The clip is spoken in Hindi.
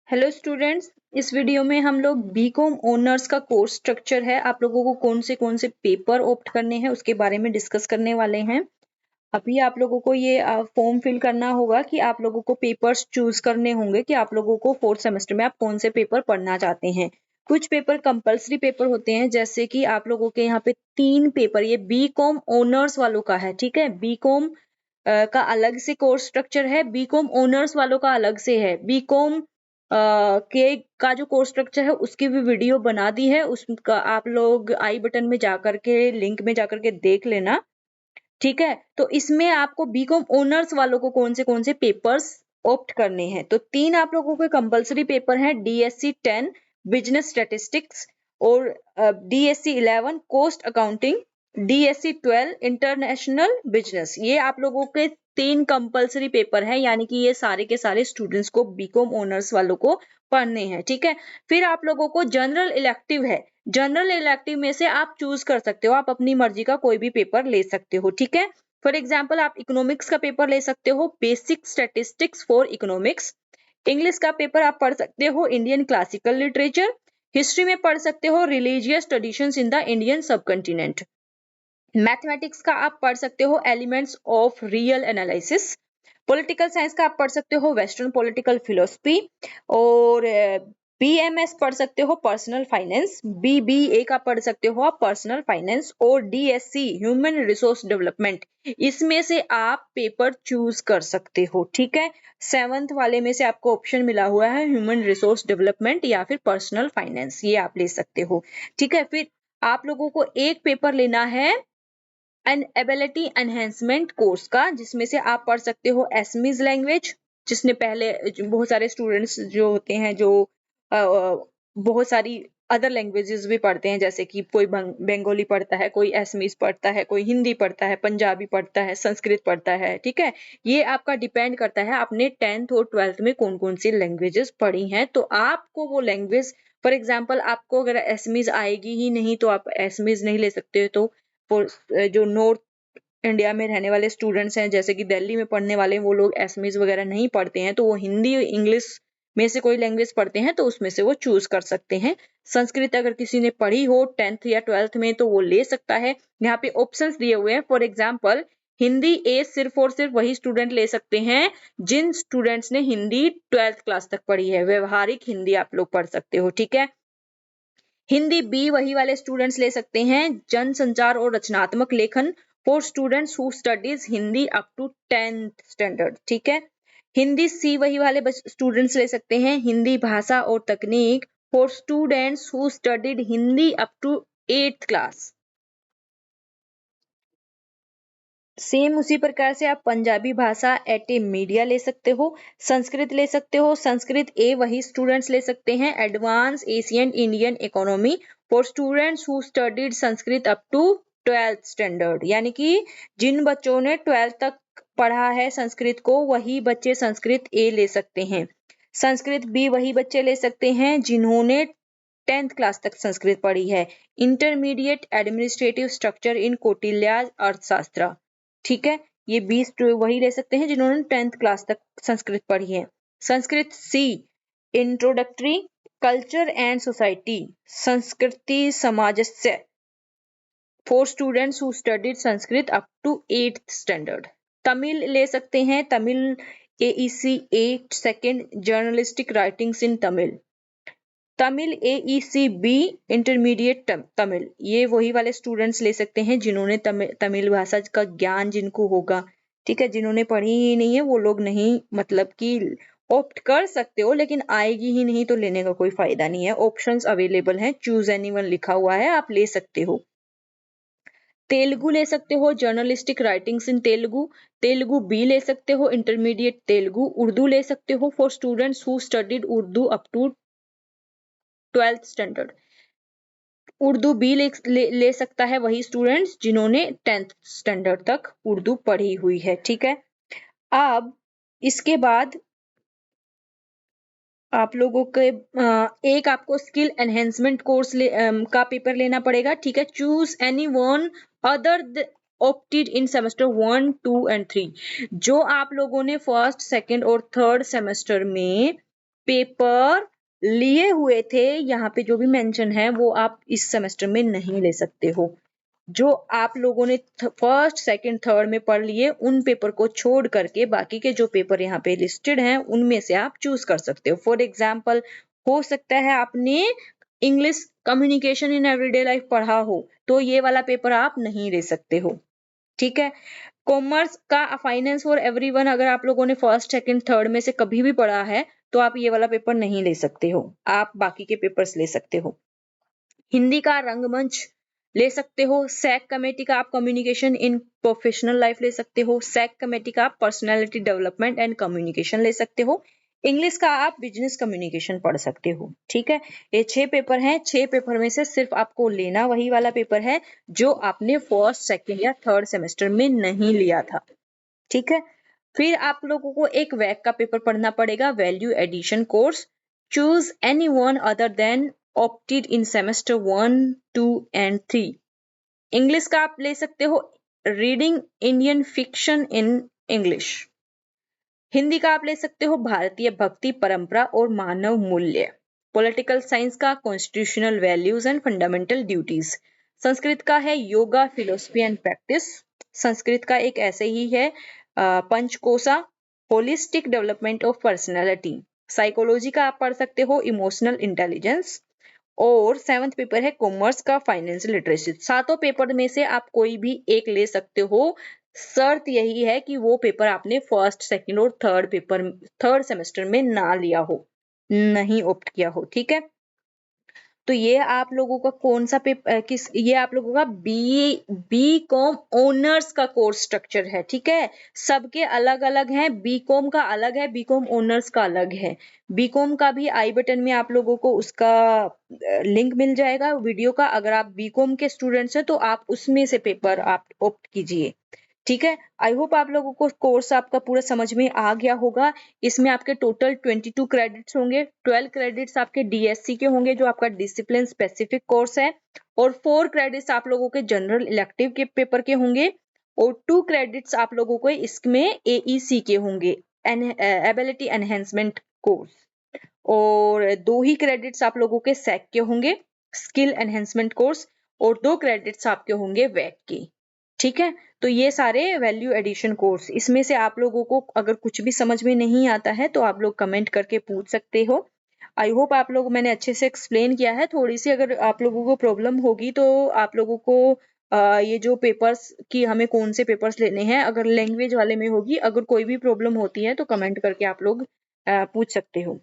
हेलो स्टूडेंट्स, इस वीडियो में हम लोग बीकॉम ऑनर्स का कोर्स स्ट्रक्चर है, आप लोगों को कौन से पेपर ऑप्ट करने हैं उसके बारे में डिस्कस करने वाले हैं। अभी आप लोगों को ये फॉर्म फिल करना होगा कि आप लोगों को पेपर्स चूज करने होंगे कि आप लोगों को फोर्थ सेमेस्टर में आप कौन से पेपर पढ़ना चाहते हैं। कुछ पेपर कंपलसरी पेपर होते हैं, जैसे कि आप लोगों के यहाँ पे 3 पेपर, ये बीकॉम ऑनर्स वालों का है, ठीक है। बीकॉम का अलग से कोर्स स्ट्रक्चर है, बीकॉम ऑनर्स वालों का अलग से है। बीकॉम के का जो कोर्स स्ट्रक्चर है उसकी भी वीडियो बना दी है, उसका आप लोग आई बटन में जाकर के लिंक में जाकर के देख लेना, ठीक है। तो इसमें आपको बीकॉम ऑनर्स वालों को कौन से पेपर्स ऑप्ट करने हैं, तो 3 आप लोगों के कंपलसरी पेपर हैं, डीएससी 10 बिजनेस स्टैटिस्टिक्स, और DSC 11 cost accounting, DSC 12 international business. ये आप लोगों के 3 कंपलसरी पेपर हैं, यानी कि ये सारे के सारे स्टूडेंट्स को, बीकॉम ऑनर्स वालों को पढ़ने हैं, ठीक है। फिर आप लोगों को जनरल इलेक्टिव है, जनरल इलेक्टिव में से आप चूज कर सकते हो, आप अपनी मर्जी का कोई भी पेपर ले सकते हो, ठीक है। फॉर एग्जाम्पल आप इकोनॉमिक्स का पेपर ले सकते हो, basic statistics for economics. English का पेपर आप पढ़ सकते हो, इंडियन क्लासिकल लिटरेचर। हिस्ट्री में पढ़ सकते हो, religious traditions in the Indian subcontinent. Mathematics का आप पढ़ सकते हो, elements of real analysis. Political science का आप पढ़ सकते हो, वेस्टर्न पॉलिटिकल फिलोसफी। और बीएमएस पढ़ सकते हो, पर्सनल फाइनेंस। बीबीए का पढ़ सकते हो आप, पर्सनल फाइनेंस। और डीएससी ह्यूमन रिसोर्स डेवलपमेंट, इसमें से आप पेपर चूज कर सकते हो, ठीक है। 7th वाले में से आपको ऑप्शन मिला हुआ है ह्यूमन रिसोर्स डेवलपमेंट या फिर पर्सनल फाइनेंस, ये आप ले सकते हो, ठीक है। फिर आप लोगों को एक पेपर लेना है एन एबिलिटी एनहेंसमेंट कोर्स का, जिसमें से आप पढ़ सकते हो एसमीज लैंग्वेज, जिसने पहले बहुत सारे स्टूडेंट्स जो होते हैं जो बहुत सारी अदर लैंग्वेजेस भी पढ़ते हैं, जैसे कि कोई बंगाली पढ़ता है, कोई एसमीज पढ़ता है, कोई हिंदी पढ़ता है, पंजाबी पढ़ता है, संस्कृत पढ़ता है, ठीक है। ये आपका डिपेंड करता है आपने 10th और 12th में कौन सी लैंग्वेजेस पढ़ी हैं, तो आपको वो लैंग्वेज, फॉर एग्जाम्पल आपको अगर एसमीज आएगी ही नहीं तो आप एसमीज नहीं ले सकते। तो जो नॉर्थ इंडिया में रहने वाले स्टूडेंट्स हैं, जैसे कि दिल्ली में पढ़ने वाले, वो लोग एसमीज वगैरह नहीं पढ़ते हैं, तो वो हिंदी इंग्लिश में से कोई लैंग्वेज पढ़ते हैं तो उसमें से वो चूज कर सकते हैं। संस्कृत अगर किसी ने पढ़ी हो 10th या 12th में तो वो ले सकता है। यहाँ पे ऑप्शंस दिए हुए हैं, फॉर एग्जाम्पल हिंदी ए सिर्फ और सिर्फ वही स्टूडेंट ले सकते हैं जिन स्टूडेंट्स ने हिंदी 12th क्लास तक पढ़ी है, व्यवहारिक हिंदी आप लोग पढ़ सकते हो, ठीक है। हिंदी बी वही वाले स्टूडेंट्स ले सकते हैं, जन संचार और रचनात्मक लेखन for students who studies Hindi up to 10th standard, ठीक है। हिंदी सी वही वाले स्टूडेंट्स ले सकते हैं, हिंदी भाषा और तकनीक for students who studied Hindi up to 8th class. Same उसी प्रकार से आप पंजाबी भाषा एट ए मीडिया ले सकते हो, संस्कृत ले सकते हो, संस्कृत ए वही स्टूडेंट्स ले सकते हैं, advance Asian Indian economy for students who studied Sanskrit up to 12th standard, यानी कि जिन बच्चों ने 12th तक पढ़ा है संस्कृत को, वही बच्चे संस्कृत ए ले सकते हैं। संस्कृत बी वही बच्चे ले सकते हैं जिन्होंने 10th क्लास तक संस्कृत पढ़ी है। Intermediate administrative structure in Kautilya's अर्थशास्त्र, ठीक है। ये 20 वही ले सकते हैं जिन्होंने 10th क्लास तक संस्कृत पढ़ी है। संस्कृत सी इंट्रोडक्टरी कल्चर एंड सोसाइटी संस्कृति समाजस्य for students who studied Sanskrit up to 8th standard. Tamil ले सकते हैं, Tamil AEC 8 second journalistic writings in Tamil. Tamil AEC B intermediate Tamil, ये वही वाले स्टूडेंट्स ले सकते हैं जिन्होंने तमिल भाषा का ज्ञान जिनको होगा, ठीक है। जिन्होंने पढ़ी ही नहीं है वो लोग नहीं, मतलब कि ऑप्ट कर सकते हो, लेकिन आएगी ही नहीं तो लेने का कोई फायदा नहीं है। ऑप्शंस अवेलेबल हैं, चूज एनीवन लिखा हुआ है, आप ले सकते हो। तेलुगु ले सकते हो, journalistic writings in Telugu, Telugu B ले सकते हो, इंटरमीडिएट तेलुगु। उर्दू ले सकते हो for students who studied Urdu up to 12th standard. Urdu B ले सकता है वही स्टूडेंट्स जिन्होंने 10th स्टैंडर्ड तक उर्दू पढ़ी हुई है, ठीक है। अब इसके बाद आप लोगों के एक आपको स्किल एनहेंसमेंट कोर्स का पेपर लेना पड़ेगा, ठीक है। Choose any one other opted in semester 1, 2 and 3, जो आप लोगों ने फर्स्ट, सेकंड और थर्ड सेमेस्टर में पेपर लिए हुए थे, यहाँ पे जो भी मेंशन है वो आप इस सेमेस्टर में नहीं ले सकते हो। जो आप लोगों ने फर्स्ट सेकंड थर्ड में पढ़ लिए उन पेपर को छोड़ करके बाकी के जो पेपर यहाँ पे लिस्टेड हैं उनमें से आप चूज कर सकते हो। फॉर एग्जाम्पल, हो सकता है आपने English communication in everyday life पढ़ा हो, तो ये वाला पेपर आप नहीं ले सकते हो। ठीक है। कॉमर्स का फाइनेंस फॉर एवरीवन अगर आप लोगों ने फर्स्ट सेकंड थर्ड में से कभी भी पढ़ा है तो आप ये वाला पेपर नहीं ले सकते हो, आप बाकी के पेपर्स ले सकते हो। हिंदी का रंगमंच ले सकते हो। सैक कमेटी का आप कम्युनिकेशन इन प्रोफेशनल लाइफ ले सकते हो। सैक कमेटी का आप पर्सनालिटी डेवलपमेंट एंड कम्युनिकेशन ले सकते हो। इंग्लिश का आप बिजनेस कम्युनिकेशन पढ़ सकते हो। ठीक है, ये 6 पेपर हैं। 6 पेपर में से सिर्फ आपको लेना वही वाला पेपर है जो आपने फर्स्ट सेकंड या थर्ड सेमेस्टर में नहीं लिया था। ठीक है, फिर आप लोगों को एक वैक का पेपर पढ़ना पड़ेगा, value addition course. Choose any one other than opted in semester 1, 2 and 3। English का आप ले सकते हो reading Indian fiction in English. Hindi का आप ले सकते हो भारतीय भक्ति परंपरा और मानव मूल्य। पॉलिटिकल साइंस का constitutional values and fundamental duties. Sanskrit का है yoga philosophy and practice. Sanskrit का एक ऐसे ही है Panchakosha, holistic development of personality. Psychology का आप पढ़ सकते हो इमोशनल इंटेलिजेंस। और 7th पेपर है कॉमर्स का फाइनेंशियल लिटरेसी। सातों पेपर में से आप कोई भी एक ले सकते हो, शर्त यही है कि वो पेपर आपने फर्स्ट सेकंड और थर्ड सेमेस्टर में ना लिया हो, नहीं ऑप्ट किया हो। ठीक है, तो ये आप लोगों का कौन सा पेपर ये आप लोगों का बी कॉम ऑनर्स का कोर्स स्ट्रक्चर है। ठीक है, सबके अलग अलग हैं, बी कॉम का अलग है, बी कॉम ऑनर्स का अलग है। बी कॉम का भी आई बटन में आप लोगों को उसका लिंक मिल जाएगा वीडियो का। अगर आप बी कॉम के स्टूडेंट्स हैं तो आप उसमें से पेपर आप ऑप्ट कीजिए। ठीक है, आई होप आप लोगों को कोर्स आपका पूरा समझ में आ गया होगा। इसमें आपके टोटल 22 क्रेडिट्स होंगे। 12 क्रेडिट्स आपके डीएससी के होंगे जो आपका डिसिप्लिन स्पेसिफिक कोर्स है, और 4 क्रेडिट्स आप लोगों के जनरल इलेक्टिव के पेपर के होंगे, और 2 क्रेडिट्स आप लोगों को इसमें एईसी के होंगे, एबिलिटी एनहेंसमेंट कोर्स। और 2 ही क्रेडिट्स आप लोगों के सैक के होंगे, स्किल एनहेंसमेंट कोर्स, और 2 क्रेडिट्स आपके होंगे वैक के। ठीक है, तो ये सारे वैल्यू एडिशन कोर्स, इसमें से आप लोगों को अगर कुछ भी समझ में नहीं आता है तो आप लोग कमेंट करके पूछ सकते हो। आई होप आप लोग मैंने अच्छे से एक्सप्लेन किया है। थोड़ी सी अगर आप लोगों को प्रॉब्लम होगी तो आप लोगों को ये जो पेपर्स की हमें कौन से पेपर्स लेने हैं, अगर लैंग्वेज वाले में होगी, अगर कोई भी प्रॉब्लम होती है तो कमेंट करके आप लोग पूछ सकते हो।